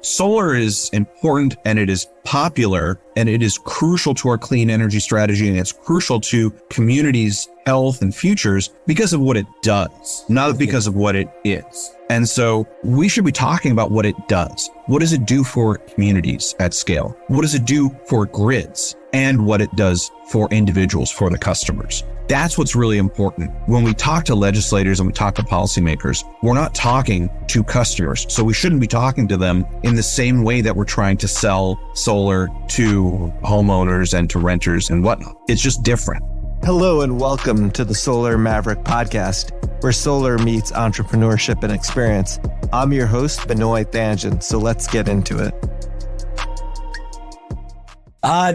solar is important and it is popular and it is crucial to our clean energy strategy and it's crucial to communities' health and futures because of what it does, not because of what it is. And so we should be talking about what it does. What does it do for communities at scale? What does it do for grids? And what it does for individuals, for the customers. That's what's really important. When we talk to legislators and we talk to policymakers, we're not talking to customers. So we shouldn't be talking to them in the same way that we're trying to sell solar to homeowners and to renters and whatnot. It's just different. Hello and welcome to the Solar Maverick podcast, where solar meets entrepreneurship and experience. I'm your host, Benoit Thanjan, so let's get into it.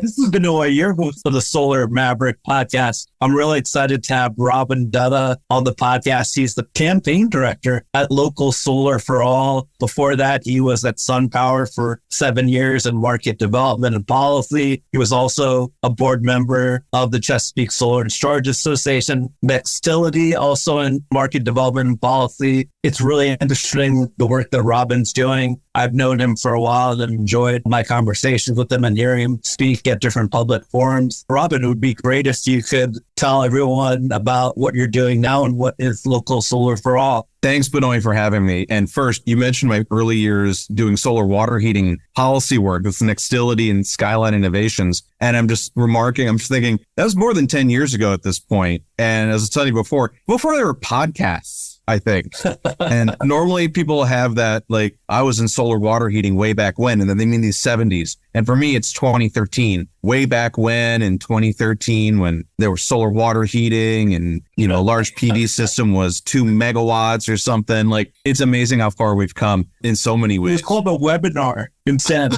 This is Benoit, your host of the Solar Maverick podcast. I'm really excited to have Robin Dutta on the podcast. He's the campaign director at Local Solar for All. Before that, he was at SunPower for 7 years in market development and policy. He was also a board member of the Chesapeake Solar and Storage Association. Nextility, also in market development and policy. It's really interesting, the work that Robin's doing. I've known him for a while and enjoyed my conversations with him and hearing him speak at different public forums. Robin, it would be great if you could tell everyone about what you're doing now and what is Local Solar for All. Thanks, Benoit, for having me. And first, you mentioned my early years doing solar water heating policy work with Nextility and Skyline Innovations. And I'm just thinking, that was more than 10 years ago at this point. And as I was telling you before there were podcasts, I think. And normally people have that, like, I was in solar water heating way back when, and then they mean the 70s. And for me, it's 2013, way back when in 2013, when there was solar water heating and, a large PV system was 2 megawatts or something. Like, it's amazing how far we've come in so many ways. It's called a webinar instead.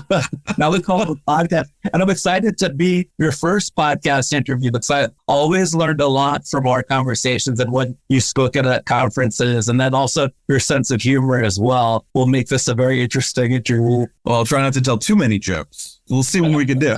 Now we call it a podcast. And I'm excited to be your first podcast interview because I always learned a lot from our conversations and when you spoke at conferences, and then also your sense of humor as well will make this a very interesting interview. Well, I'll try not to tell too many jokes. We'll see what we can do.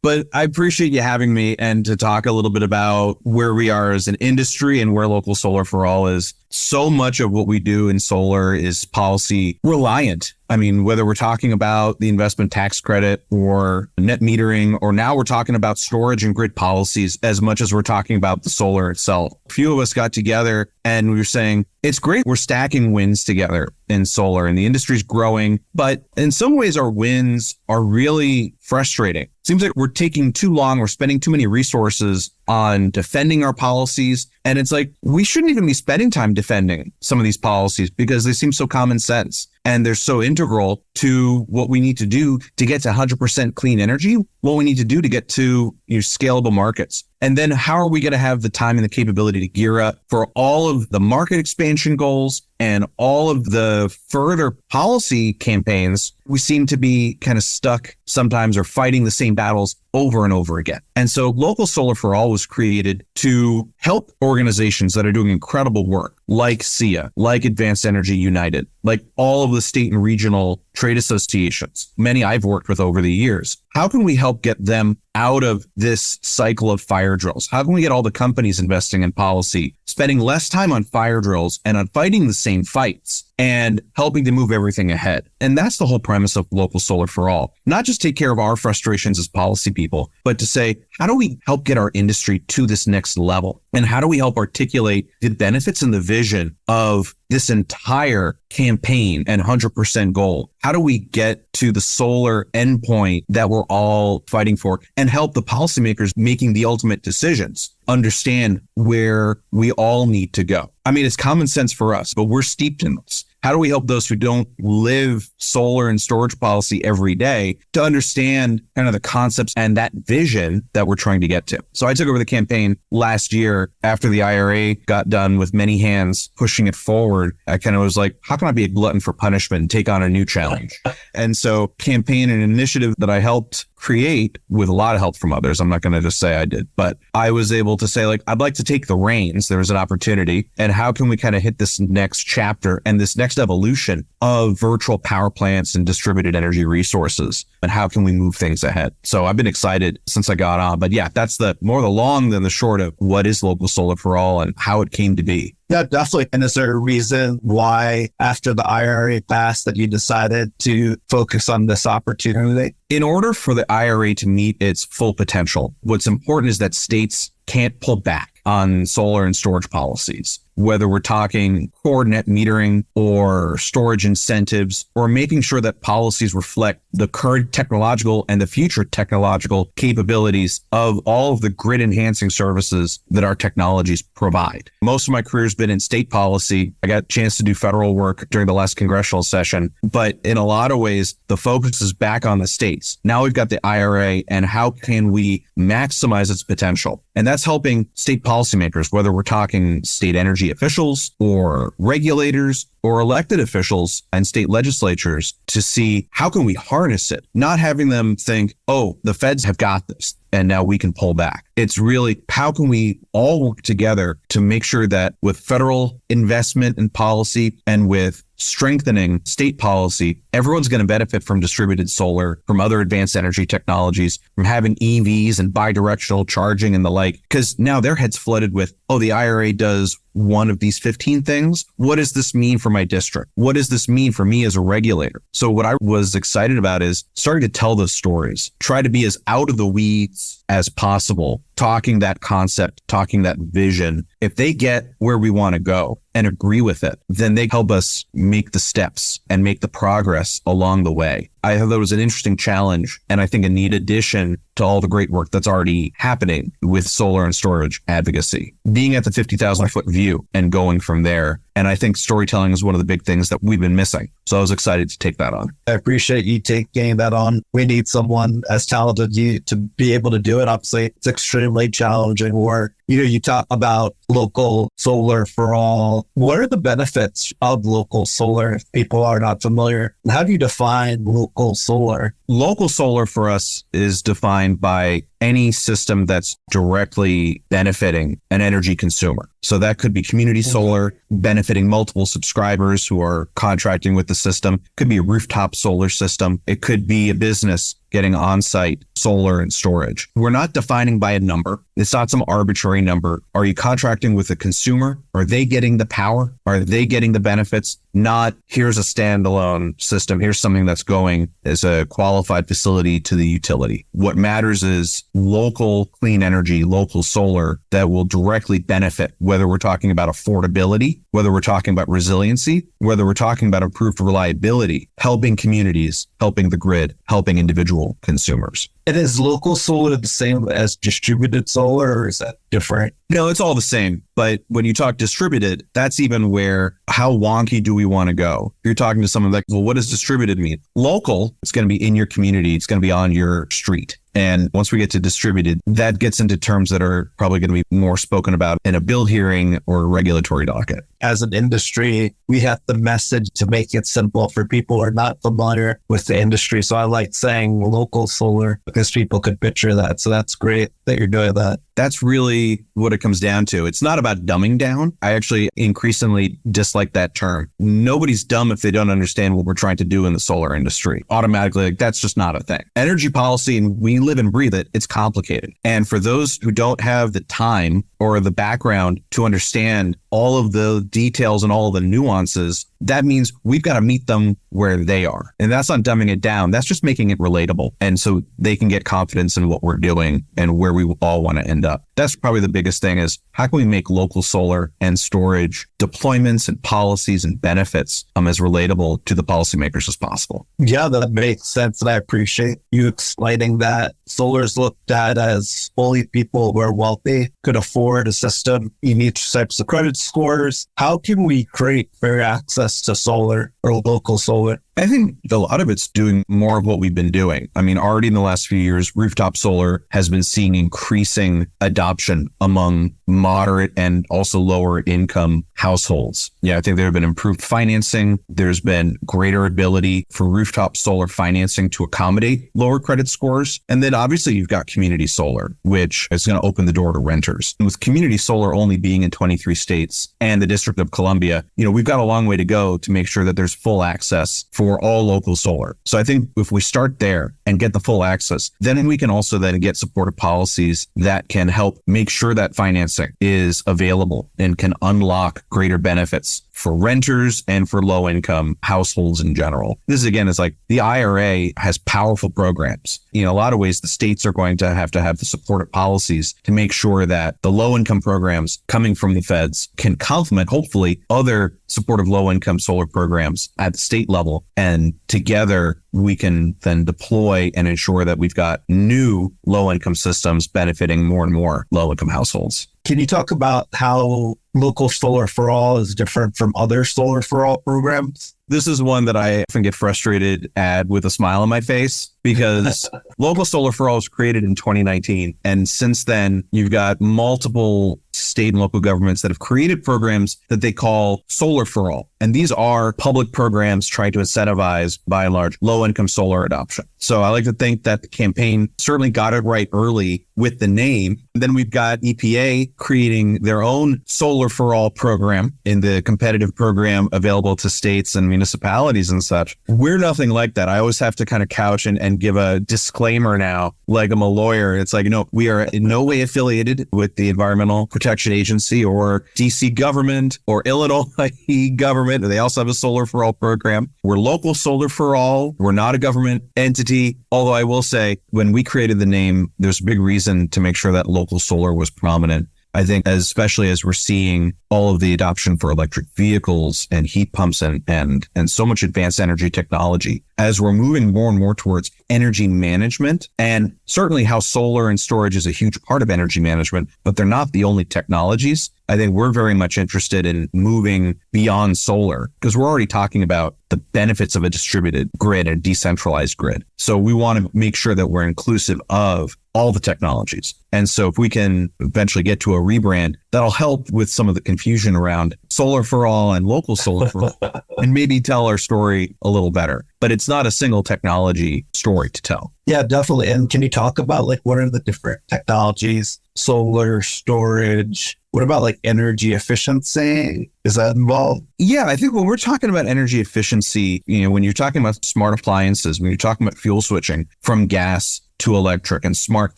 But I appreciate you having me and to talk a little bit about where we are as an industry and where Local Solar for All is. So much of what we do in solar is policy reliant. I mean, whether we're talking about the investment tax credit or net metering, or now we're talking about storage and grid policies as much as we're talking about the solar itself. A few of us got together and we were saying, it's great we're stacking wins together in solar and the industry's growing, but in some ways our wins are really frustrating. Seems like we're taking too long. We're spending too many resources on defending our policies. And it's like, we shouldn't even be spending time defending some of these policies because they seem so common sense. And they're so integral to what we need to do to get to 100% clean energy, what we need to do to get to your scalable markets. And then how are we going to have the time and the capability to gear up for all of the market expansion goals and all of the further policy campaigns? We seem to be kind of stuck sometimes or fighting the same battles over and over again. And so Local Solar for All was created to help organizations that are doing incredible work like SEIA, like Advanced Energy United, like all of the state and regional trade associations, many I've worked with over the years. How can we help get them out of this cycle of fire drills? How can we get all the companies investing in policy, spending less time on fire drills and on fighting the same fights and helping to move everything ahead? And that's the whole premise of Local Solar for All. Not just take care of our frustrations as policy people, but to say, how do we help get our industry to this next level? And how do we help articulate the benefits and the vision of this entire campaign and 100% goal? How do we get to the solar endpoint that we're all fighting for and help the policymakers making the ultimate decisions understand where we all need to go? I mean, it's common sense for us, but we're steeped in this. How do we help those who don't live solar and storage policy every day to understand kind of the concepts and that vision that we're trying to get to? So I took over the campaign last year after the IRA got done with many hands pushing it forward. I kind of was like, how can I be a glutton for punishment and take on a new challenge? And so campaign and initiative that I helped create with a lot of help from others. I'm not going to just say I did, but I was able to say, like, I'd like to take the reins. There was an opportunity. And how can we kind of hit this next chapter? And this next next evolution of virtual power plants and distributed energy resources, and how can we move things ahead? So I've been excited since I got on. But yeah, that's the more the long than the short of what is local solar for all and how it came to be. Yeah, definitely. And is there a reason why after the IRA passed that you decided to focus on this opportunity? In order for the IRA to meet its full potential, what's important is that states can't pull back on solar and storage policies, whether we're talking core net metering or storage incentives, or making sure that policies reflect the current technological and the future technological capabilities of all of the grid enhancing services that our technologies provide. Most of my career has been in state policy. I got a chance to do federal work during the last congressional session, but in a lot of ways, the focus is back on the states. Now we've got the IRA, and how can we maximize its potential? And that's helping state policymakers, whether we're talking state energy officials or regulators or elected officials and state legislatures, to see how can we harness it, not having them think, oh, the feds have got this and now we can pull back. It's really, how can we all work together to make sure that with federal investment and policy and with strengthening state policy, everyone's going to benefit from distributed solar, from other advanced energy technologies, from having EVs and bidirectional charging and the like, because now their heads flooded with, oh, the IRA does one of these 15 things. What does this mean for my district? What does this mean for me as a regulator? So what I was excited about is starting to tell those stories, try to be as out of the weeds as possible, talking that concept, talking that vision. If they get where we want to go and agree with it, then they help us make the steps and make the progress along the way. I thought that was an interesting challenge, and I think a neat addition to all the great work that's already happening with solar and storage advocacy. Being at the 50,000 foot view and going from there. And I think storytelling is one of the big things that we've been missing. So I was excited to take that on. I appreciate you taking that on. We need someone as talented as you to be able to do it. Obviously, it's extremely challenging work. You talk about local solar for all. What are the benefits of local solar if people are not familiar? How do you define local solar? Local solar for us is defined by any system that's directly benefiting an energy consumer. So that could be community solar benefiting multiple subscribers who are contracting with the system. It could be a rooftop solar system. It could be a business getting on-site solar and storage. We're not defining by a number. It's not some arbitrary number. Are you contracting with a consumer? Are they getting the power? Are they getting the benefits? Not, here's a standalone system. Here's something that's going as a qualified facility to the utility. What matters is local clean energy, local solar that will directly benefit, whether we're talking about affordability, whether we're talking about resiliency, whether we're talking about improved reliability, helping communities, helping the grid, helping individual consumers. And is local solar the same as distributed solar, or is that different? No, it's all the same. But when you talk distributed, that's even where, how wonky do we want to go? If you're talking to someone like, well, what does distributed mean? Local, it's going to be in your community. It's going to be on your street. And once we get to distributed, that gets into terms that are probably going to be more spoken about in a bill hearing or a regulatory docket. As an industry, we have the message to make it simple for people who are not familiar with the industry. So I like saying local solar because people could picture that. So that's great that you're doing that. That's really what it comes down to. It's not about dumbing down. I actually increasingly dislike that term. Nobody's dumb if they don't understand what we're trying to do in the solar industry. Automatically, like, that's just not a thing. Energy policy, and we live and breathe it, it's complicated. And for those who don't have the time or the background to understand all of the details and all of the nuances, that means we've got to meet them where they are. And that's not dumbing it down. That's just making it relatable. And so they can get confidence in what we're doing and where we all want to end up. That's probably the biggest thing, is how can we make local solar and storage deployments and policies and benefits as relatable to the policymakers as possible? Yeah, that makes sense. And I appreciate you explaining that. Solar is looked at as only people who are wealthy could afford a system. You need types of credit scores. How can we create fair access to solar or local solar? I think a lot of it's doing more of what we've been doing. I mean, already in the last few years, rooftop solar has been seeing increasing adoption among moderate and also lower income households. Yeah, I think there have been improved financing. There's been greater ability for rooftop solar financing to accommodate lower credit scores. And then obviously you've got community solar, which is going to open the door to renters. And with community solar only being in 23 states and the District of Columbia, we've got a long way to go go to make sure that there's full access for all local solar. So I think if we start there and get the full access, then we can also then get supportive policies that can help make sure that financing is available and can unlock greater benefits for renters and for low income households in general. This again is like the IRA has powerful programs. In a lot of ways, the states are going to have the supportive policies to make sure that the low income programs coming from the feds can complement, hopefully, other supportive low income solar programs at the state level. And together we can then deploy and ensure that we've got new low income systems benefiting more and more low income households. Can you talk about how local solar for all is different from other solar for all programs? This is one that I often get frustrated at with a smile on my face because Local Solar for All was created in 2019. And since then, you've got multiple state and local governments that have created programs that they call Solar for All. And these are public programs trying to incentivize, by and large, low-income solar adoption. So I like to think that the campaign certainly got it right early with the name. And then we've got EPA creating their own Solar for All program in the competitive program available to states and municipalities and such. We're nothing like that. I always have to kind of couch and give a disclaimer now, like I'm a lawyer. It's like, no, we are in no way affiliated with the Environmental Protection Agency or DC government or Illinois government. They also have a Solar for All program. We're Local Solar for All. We're not a government entity. Although I will say, when we created the name, there's a big reason to make sure that local solar was prominent. I think especially as we're seeing all of the adoption for electric vehicles and heat pumps and so much advanced energy technology, as we're moving more and more towards energy management, and certainly how solar and storage is a huge part of energy management, but they're not the only technologies. I think we're very much interested in moving beyond solar because we're already talking about the benefits of a distributed grid and decentralized grid. So we want to make sure that we're inclusive of all the technologies. And so if we can eventually get to a rebrand, that'll help with some of the confusion around Solar for All and Local Solar for All and maybe tell our story a little better. But it's not a single technology story to tell. Yeah, definitely. And can you talk about like what are the different technologies? Solar, storage. What about like energy efficiency? Is that involved? Yeah, I think when we're talking about energy efficiency, when you're talking about smart appliances, when you're talking about fuel switching from gas to electric and smart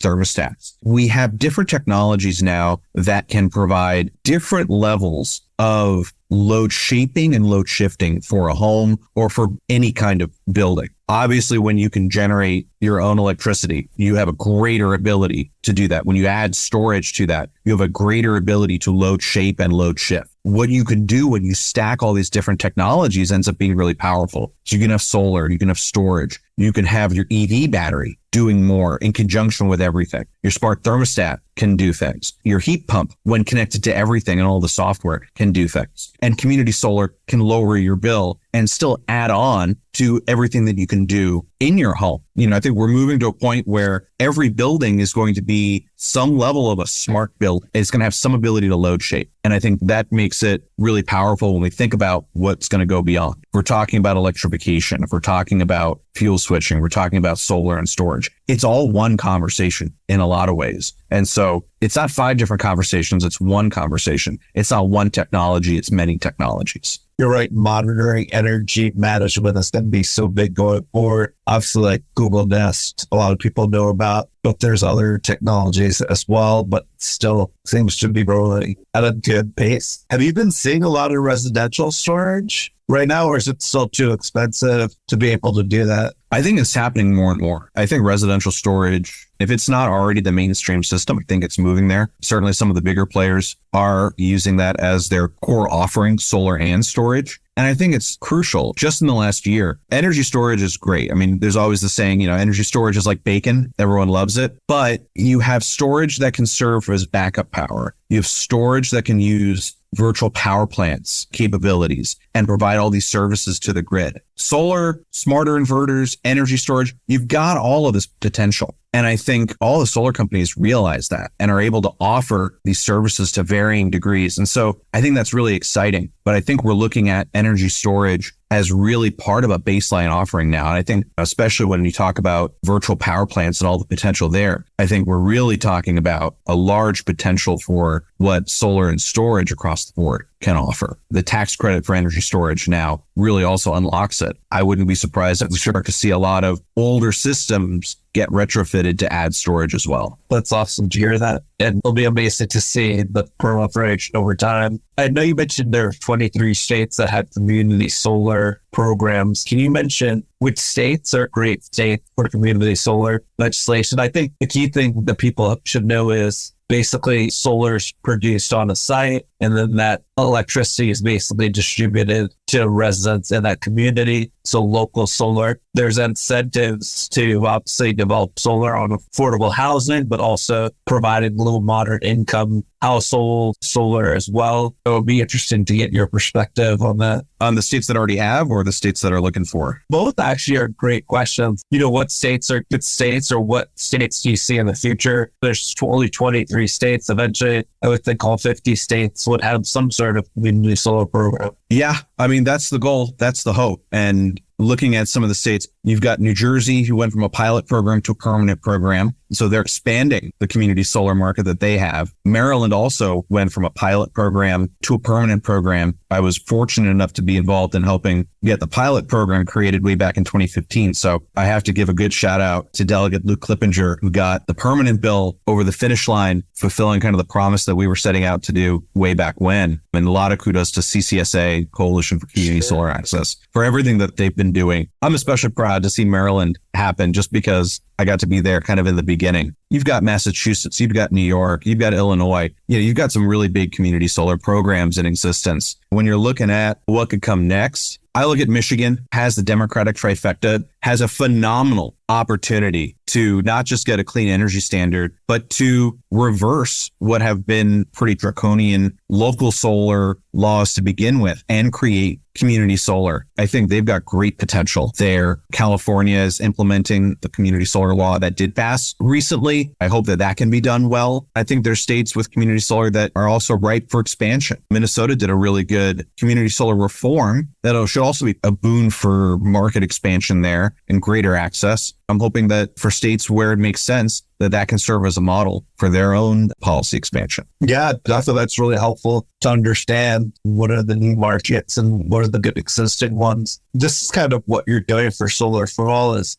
thermostats, we have different technologies now that can provide different levels of load shaping and load shifting for a home or for any kind of building. Obviously, when you can generate your own electricity, you have a greater ability to do that. When you add storage to that, you have a greater ability to load shape and load shift. What you can do when you stack all these different technologies ends up being really powerful. So you can have solar, you can have storage, you can have your EV battery doing more in conjunction with everything. Your smart thermostat can do things. Your heat pump, when connected to everything and all the software, can do things. And community solar can lower your bill and still add on to everything that you can do in your home. I think we're moving to a point where every building is going to be some level of a smart build. It's going to have some ability to load shape. And I think that makes it really powerful when we think about what's going to go beyond. If we're talking about electrification, if we're talking about fuel switching, we're talking about solar and storage. It's all one conversation in a lot of ways. And so it's not 5 different conversations. It's one conversation. It's not one technology. It's many technologies. You're right. Monitoring energy management is going to be so big going forward. Obviously, like Google Nest, a lot of people know about, but there's other technologies as well, but still seems to be rolling at a good pace. Have you been seeing a lot of residential storage right now, or is it still too expensive to be able to do that? I think it's happening more and more. I think residential storage, if it's not already the mainstream system, I think it's moving there. Certainly some of the bigger players are using that as their core offering, solar and storage. And I think it's crucial. Just in the last year, energy storage is great. I mean, there's always the saying, energy storage is like bacon. Everyone loves it. But you have storage that can serve as backup power. You have storage that can use virtual power plants capabilities and provide all these services to the grid. Solar, smarter inverters, energy storage, you've got all of this potential. And I think all the solar companies realize that and are able to offer these services to varying degrees. And so I think that's really exciting. But I think we're looking at energy storage as really part of a baseline offering now. And I think especially when you talk about virtual power plants and all the potential there, I think we're really talking about a large potential for what solar and storage across the board can offer. The tax credit for energy storage now really also unlocks it. I wouldn't be surprised if we start to see a lot of older systems get retrofitted to add storage as well. That's awesome to hear that. And it'll be amazing to see the proliferation over time. I know you mentioned there are 23 states that have community solar programs. Can you mention which states are great states for community solar legislation? I think the key thing that people should know is basically solar's produced on a site, and then that electricity is basically distributed to residents in that community. So local solar, there's incentives to obviously develop solar on affordable housing, but also providing low moderate income household solar as well. It would be interesting to get your perspective on that. On the states that already have or the states that are looking for? Both actually are great questions. What states are good states, or what states do you see in the future? There's only 23 states. Eventually, I would think all 50 states would have some sort of community solar program. Yeah, I mean, that's the goal. That's the hope. And looking at some of the states, you've got New Jersey, who went from a pilot program to a permanent program. So they're expanding the community solar market that they have. Maryland also went from a pilot program to a permanent program. I was fortunate enough to be involved in helping get the pilot program created way back in 2015. So I have to give a good shout out to Delegate Luke Clippinger, who got the permanent bill over the finish line, fulfilling kind of the promise that we were setting out to do way back when. And a lot of kudos to CCSA, Coalition for Community Solar Access, for everything that they've been doing. I'm especially proud to see Maryland happen just because I got to be there kind of in the beginning. You've got Massachusetts, you've got New York, you've got Illinois. You've got some really big community solar programs in existence. When you're looking at what could come next, I look at Michigan, has the Democratic trifecta, has a phenomenal opportunity to not just get a clean energy standard, but to reverse what have been pretty draconian local solar laws to begin with and create community solar. I think they've got great potential there. California is implementing the community solar law that did pass recently. I hope that that can be done well. I think there's states with community solar that are also ripe for expansion. Minnesota did a really good community solar reform that should also be a boon for market expansion there and greater access. I'm hoping that for states where it makes sense, that can serve as a model for their own policy expansion. Yeah, I feel that's really helpful to understand what are the new markets and what are the good existing ones. This is kind of what you're doing for Solar for All is.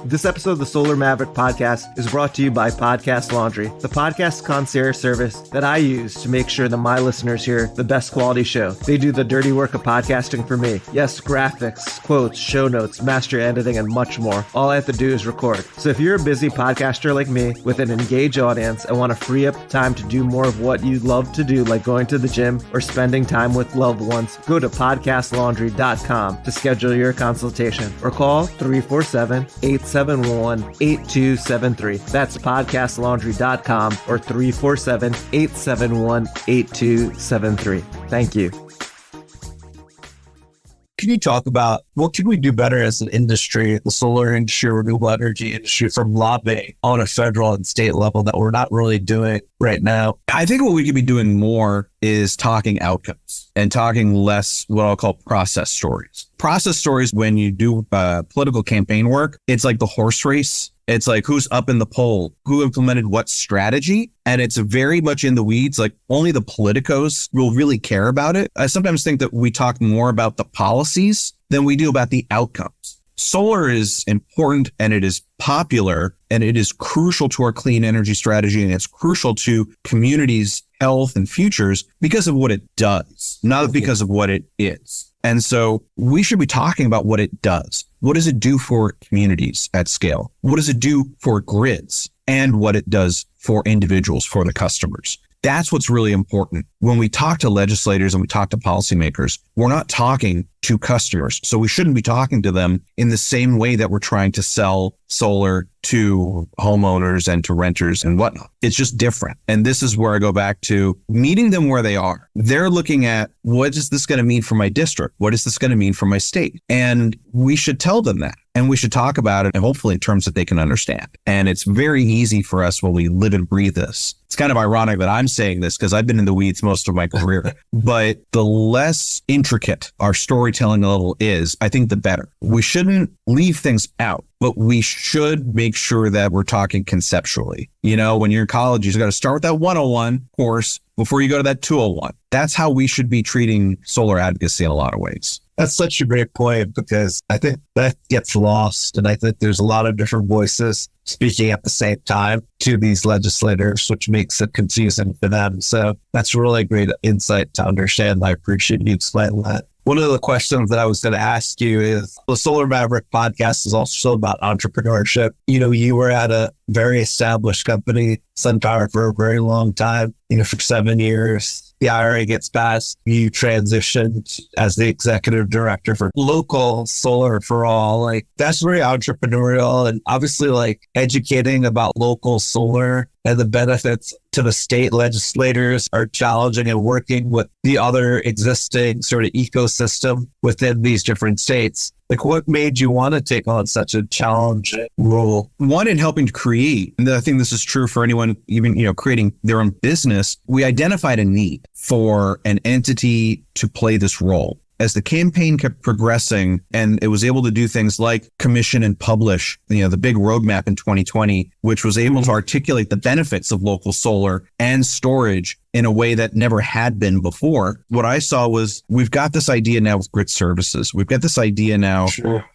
This episode of the Solar Maverick podcast is brought to you by Podcast Laundry, the podcast concierge service that I use to make sure that my listeners hear the best quality show. They do the dirty work of podcasting for me. Yes, graphics, quotes, show notes, master editing, and much more. All I have to do is record. So if you're a busy podcaster like me with an engaged audience and want to free up time to do more of what you love to do, like going to the gym or spending time with loved ones, go to podcastlaundry.com to schedule your consultation or call 347-871-8273. That's podcastlaundry.com or 347-871-8273. Thank you. Can you talk about what can we do better as an industry, the solar industry, renewable energy industry, from lobbying on a federal and state level that we're not really doing right now? I think what we could be doing more is talking outcomes and talking less what I'll call process stories. Process stories, when you do political campaign work, it's like the horse race. It's like who's up in the poll, who implemented what strategy. And it's very much in the weeds, like only the politicos will really care about it. I sometimes think that we talk more about the policies than we do about the outcomes. Solar is important and it is popular and it is crucial to our clean energy strategy and it's crucial to communities' health and futures because of what it does, not because of what it is. And so we should be talking about what it does. What does it do for communities at scale? What does it do for grids? And what it does for individuals, for the customers. That's what's really important. When we talk to legislators and we talk to policymakers, we're not talking to customers. So we shouldn't be talking to them in the same way that we're trying to sell solar to homeowners and to renters and whatnot. It's just different. And this is where I go back to meeting them where they are. They're looking at what is this going to mean for my district? What is this going to mean for my state? And we should tell them that. and we should talk about it, and hopefully in terms that they can understand. And it's very easy for us when we live and breathe this. It's kind of ironic that I'm saying this because I've been in the weeds most of my career, but the less intricate our storytelling level is, I think the better. We shouldn't leave things out, but we should make sure that we're talking conceptually. You know, when you're in college, you got to start with that 101 course before you go to that 201. That's how we should be treating solar advocacy in a lot of ways. That's such a great point, because I think that gets lost. And I think there's a lot of different voices speaking at the same time to these legislators, which makes it confusing for them. So that's really great insight to understand. I appreciate you explaining that. One of the questions that I was going to ask you is, the Solar Maverick podcast is also about entrepreneurship. You know, you were at a very established company, SunPower, for a very long time, for 7 years. The IRA gets passed. You transitioned as the executive director for Local Solar for All. Like, that's very entrepreneurial, and obviously educating about local solar and the benefits to the state legislators are challenging, and working with the other existing sort of ecosystem within these different states. Like, what made you want to take on such a challenging role? One, in helping to create, and I think this is true for anyone, even, creating their own business, we identified a need for an entity to play this role. As the campaign kept progressing and it was able to do things like commission and publish, the big roadmap in 2020, which was able to articulate the benefits of local solar and storage in a way that never had been before. What I saw was, we've got this idea now with grid services. We've got this idea now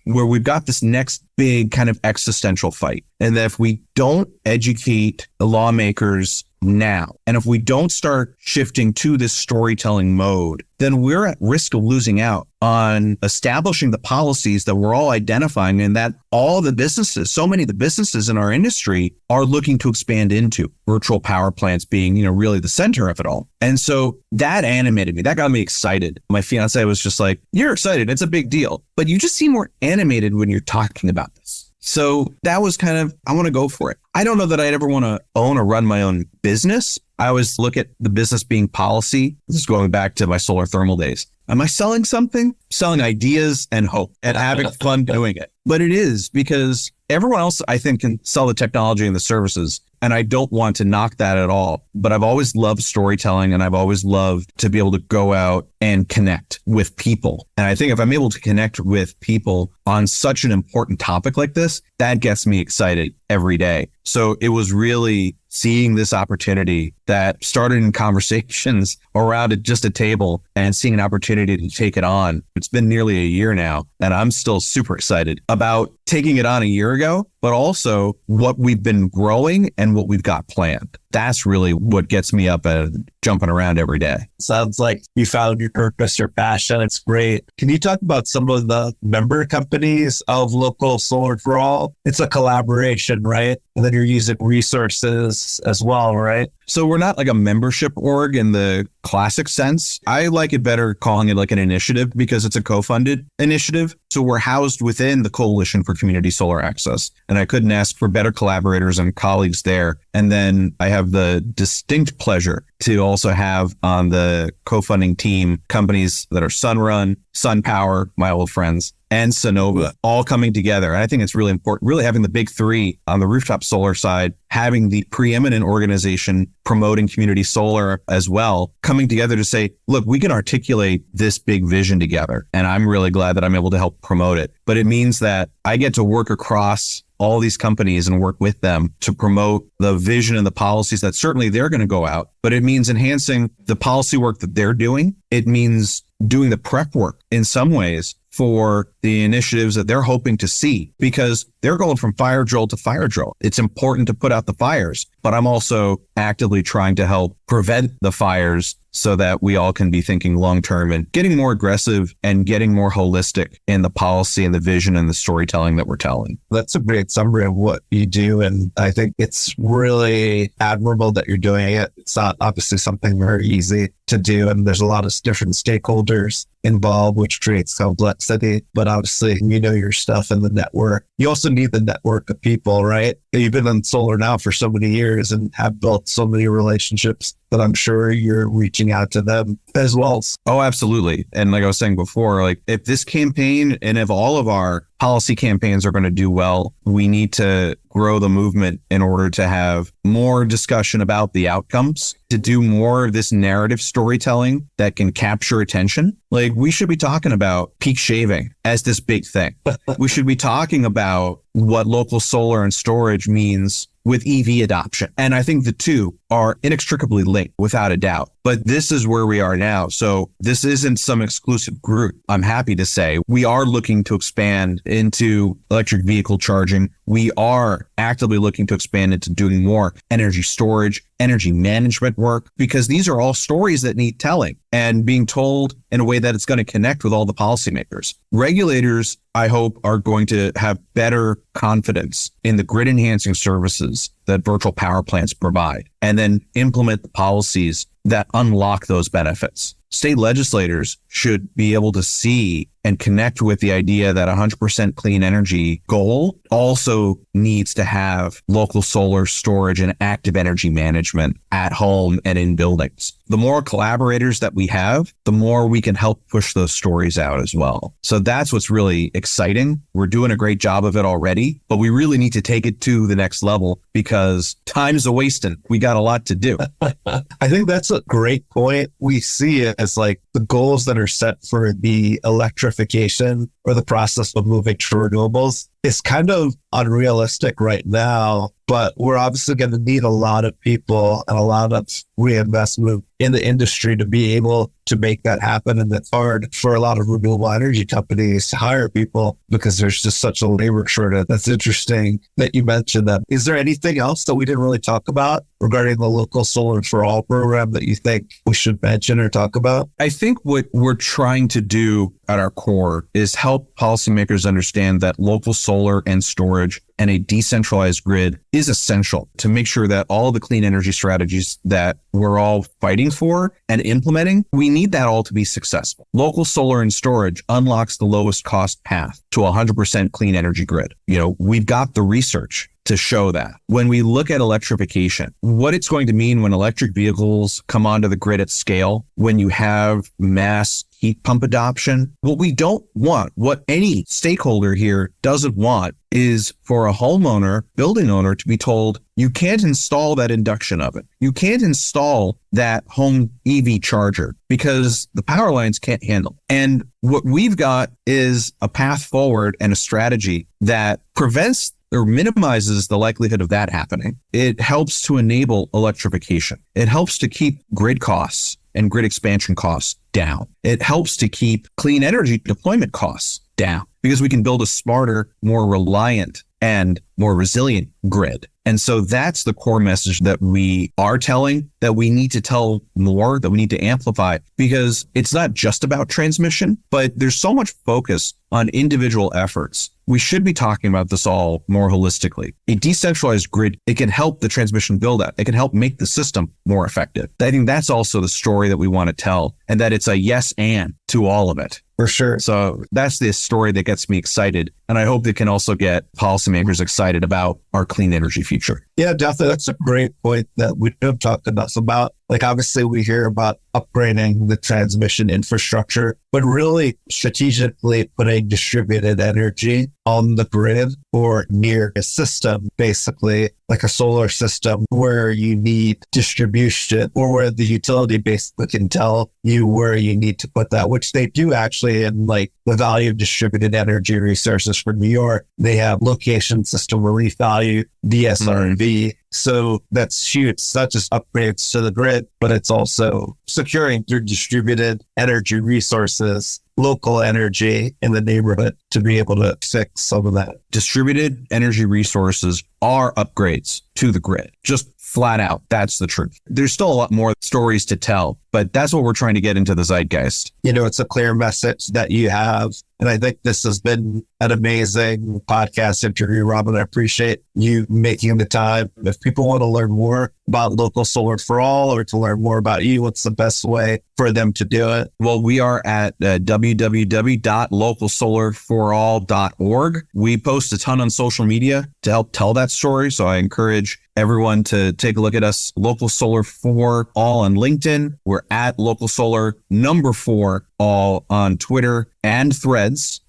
where we've got this next big kind of existential fight. And that if we don't educate the lawmakers now, and if we don't start shifting to this storytelling mode, then we're at risk of losing out on establishing the policies that we're all identifying, and that all the businesses, so many of the businesses in our industry are looking to expand into, virtual power plants being, really the center of it all. And so that animated me. That got me excited. My fiance was just like, "You're excited. It's a big deal, but you just seem more animated when you're talking about this." So that was kind of, I want to go for it. I don't know that I'd ever want to own or run my own business. I always look at the business being policy. This is going back to my solar thermal days. Am I selling something? Selling ideas and hope and having fun doing it. But it is, because everyone else, I think, can sell the technology and the services. And I don't want to knock that at all. But I've always loved storytelling, and I've always loved to be able to go out and connect with people. And I think if I'm able to connect with people on such an important topic like this, that gets me excited every day. So it was really seeing this opportunity that started in conversations around just a table, and seeing an opportunity to take it on. It's been nearly a year now, and I'm still super excited about taking it on a year ago, but also what we've been growing and what we've got planned. That's really what gets me up and jumping around every day. Sounds like you found your purpose, your passion. It's great. Can you talk about some of the member companies of Local Solar for All? It's a collaboration, right? And then you're using resources as well, right? So we're not like a membership org in the classic sense. I like it better calling it like an initiative, because it's a co-funded initiative. So we're housed within the Coalition for Community Solar Access. And I couldn't ask for better collaborators and colleagues there. And then I have the distinct pleasure to also have on the co-funding team companies that are Sunrun, SunPower, my old friends, and Sonova, all coming together. And I think it's really important, really having the big three on the rooftop solar side, having the preeminent organization promoting community solar as well, coming together to say, look, we can articulate this big vision together. And I'm really glad that I'm able to help promote it. But it means that I get to work across all these companies and work with them to promote the vision and the policies that certainly they're going to go out. But it means enhancing the policy work that they're doing. It means doing the prep work in some ways for the initiatives that they're hoping to see, because they're going from fire drill to fire drill. It's important to put out the fires, but I'm also actively trying to help prevent the fires so that we all can be thinking long-term and getting more aggressive and getting more holistic in the policy and the vision and the storytelling that we're telling. That's a great summary of what you do. And I think it's really admirable that you're doing it. It's not obviously something very easy to do. And there's a lot of different stakeholders involved, which creates complexity. But obviously, you know your stuff in the network. You also need the network of people, right? You've been in solar now for so many years and have built so many relationships that I'm sure you're reaching out to them as well. Oh, absolutely. And like I was saying before, like if this campaign and if all of our policy campaigns are going to do well, we need to grow the movement in order to have more discussion about the outcomes, to do more of this narrative storytelling that can capture attention. Like we should be talking about peak shaving as this big thing. We should be talking about what local solar and storage means with EV adoption. And I think the two are inextricably linked without a doubt. But this is where we are now. So this isn't some exclusive group. I'm happy to say we are looking to expand into electric vehicle charging. We are actively looking to expand into doing more energy storage, energy management work, because these are all stories that need telling and being told in a way that it's going to connect with all the policymakers. Regulators, I hope, are going to have better confidence in the grid enhancing services that virtual power plants provide, and then implement the policies that unlock those benefits. State legislators should be able to see and connect with the idea that 100% clean energy goal also needs to have local solar storage and active energy management at home and in buildings. The more collaborators that we have, the more we can help push those stories out as well. So that's what's really exciting. We're doing a great job of it already, but we really need to take it to the next level because time's a wasting. We got a lot to do. I think that's a great point. We see it as like the goals that are set for the electrification or the process of moving to renewables is kind of unrealistic right now, but we're obviously going to need a lot of people and a lot of reinvestment in the industry to be able to make that happen. And it's hard for a lot of renewable energy companies to hire people because there's just such a labor shortage. That's interesting that you mentioned that. Is there anything else that we didn't really talk about regarding the local Solar for All program that you think we should mention or talk about? I think what we're trying to do at our core is help policymakers understand that local solar and storage and a decentralized grid is essential to make sure that all the clean energy strategies that we're all fighting for and implementing, we need that all to be successful. Local solar and storage unlocks the lowest cost path to 100% clean energy grid. You know, we've got the research to show that. When we look at electrification, what it's going to mean when electric vehicles come onto the grid at scale, when you have mass heat pump adoption, what we don't want, what any stakeholder here doesn't want, is for a homeowner, building owner to be told, you can't install that induction oven. You can't install that home EV charger because the power lines can't handle it. And what we've got is a path forward and a strategy that prevents or minimizes the likelihood of that happening. It helps to enable electrification. It helps to keep grid costs and grid expansion costs down. It helps to keep clean energy deployment costs down because we can build a smarter, more reliant and more resilient grid. And so that's the core message that we are telling, that we need to tell more, that we need to amplify, because it's not just about transmission, but there's so much focus on individual efforts. We should be talking about this all more holistically. A decentralized grid, it can help the transmission build out. It can help make the system more effective. I think that's also the story that we want to tell, and that it's a yes and to all of it. For sure. So that's the story that gets me excited. And I hope it can also get policymakers excited about our clean energy future. Yeah, definitely. That's a great point that we have talked enough about. Like, obviously, we hear about upgrading the transmission infrastructure, but really strategically putting distributed energy on the grid or near a system, basically like a solar system where you need distribution or where the utility basically can tell you where you need to put that, which they do actually in like the value of distributed energy resources for New York. They have location system relief value, DSRV. So that's huge. It's not just upgrades to the grid, but it's also securing through distributed energy resources, local energy in the neighborhood to be able to fix some of that. Distributed energy resources are upgrades to the grid. Just flat out. That's the truth. There's still a lot more stories to tell, but that's what we're trying to get into the zeitgeist. You know, it's a clear message that you have. And I think this has been an amazing podcast interview, Robin. I appreciate you making the time. If people want to learn more about Local Solar for All or to learn more about you, what's the best way for them to do it? Well, we are at www.localsolarforall.org. We post a ton on social media to help tell that that story. So I encourage everyone to take a look at us, Local Solar 4 All on LinkedIn. We're at Local Solar #4 All on Twitter and Threads.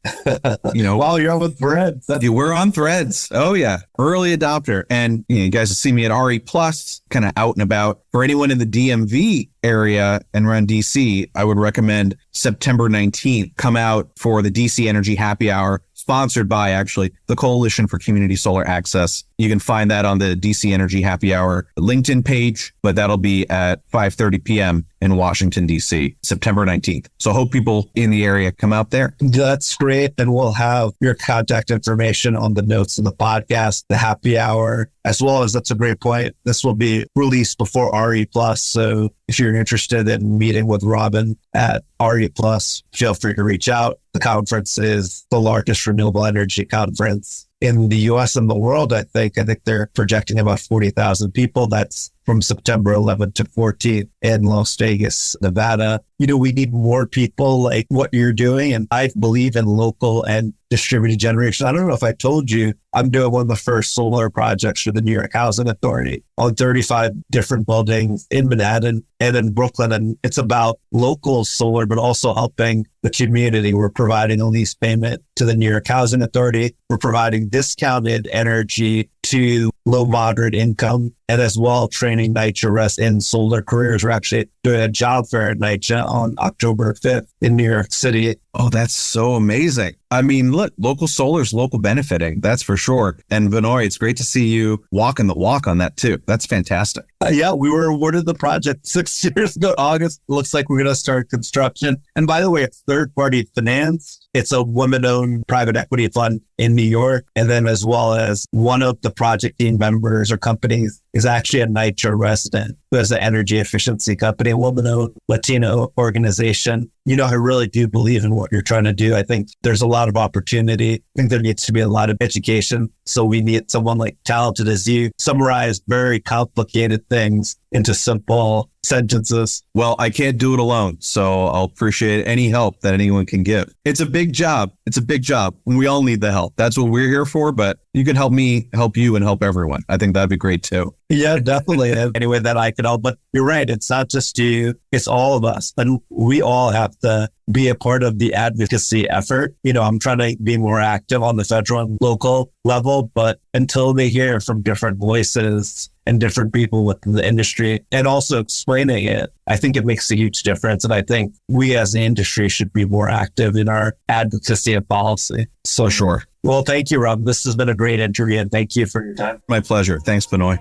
While you're on Threads. We're on Threads. Oh yeah. Early adopter. And you guys will see me at RE Plus, kind of out and about. For anyone in the DMV area and around DC, I would recommend September 19th, come out for the DC Energy Happy Hour, sponsored by actually the Coalition for Community Solar Access. You can find that on the DC Energy Happy Hour LinkedIn page, but that'll be at 5:30 p.m. in Washington, DC, September 19th. So I hope people in the area come out there. That's great. And we'll have your contact information on the notes of the podcast, the happy hour, as well as, that's a great point, this will be released before RE Plus. So if you're interested in meeting with Robin at RE Plus, feel free to reach out. The conference is the largest renewable energy conference in the US and the world, I think. I think they're projecting about 40,000 people. That's from September 11th to 14th in Las Vegas, Nevada. We need more people like what you're doing. And I believe in local and distributed generation. I don't know if I told you, I'm doing one of the first solar projects for the New York Housing Authority on 35 different buildings in Manhattan and in Brooklyn. And it's about local solar, but also helping the community. We're providing a lease payment to the New York Housing Authority. We're providing discounted energy to low, moderate income, and as well training NYCHA rests in solar careers. We're actually doing a job fair at NYCHA on October 5th in New York City. Oh, that's so amazing. I mean, look, local solar is local benefiting. That's for sure. And Vinoy, it's great to see you walking the walk on that too. That's fantastic. Yeah, we were awarded the project 6 years ago, August. Looks like we're going to start construction. And by the way, it's third-party financed. It's a woman-owned private equity fund in New York. And then as well as one of the project team members or companies is actually a NYCHA resident who has an energy efficiency company, a woman-owned Latino organization. I really do believe in what you're trying to do. I think there's a lot of opportunity. I think there needs to be a lot of education. So we need someone like talented as you summarize very complicated things into simple sentences. Well, I can't do it alone, so I'll appreciate any help that anyone can give. It's a big job. It's a big job. We all need the help. That's what we're here for, but you can help me, help you, and help everyone. I think that'd be great too. Yeah, definitely. Any way that I could help. But you're right. It's not just you. It's all of us. And we all have to be a part of the advocacy effort. I'm trying to be more active on the federal and local level, but until they hear from different voices and different people within the industry and also explaining it, I think it makes a huge difference. And I think we as an industry should be more active in our advocacy and policy. So sure. Well, thank you, Rob. This has been a great interview and thank you for your time. My pleasure. Thanks, Benoit.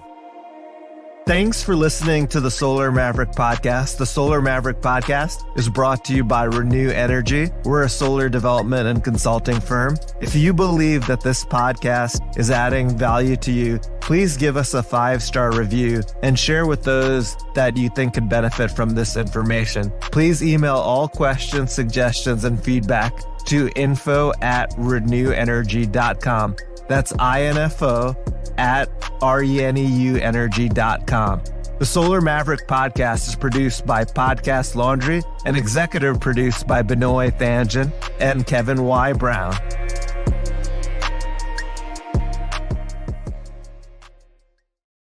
Thanks for listening to the Solar Maverick Podcast. The Solar Maverick Podcast is brought to you by Renew Energy. We're a solar development and consulting firm. If you believe that this podcast is adding value to you, please give us a 5-star review and share with those that you think could benefit from this information. Please email all questions, suggestions, and feedback to info@renewenergy.com. That's info@reneuenergy.com. The Solar Maverick Podcast is produced by Podcast Laundry and executive produced by Benoit Thanjan and Kevin Y. Brown.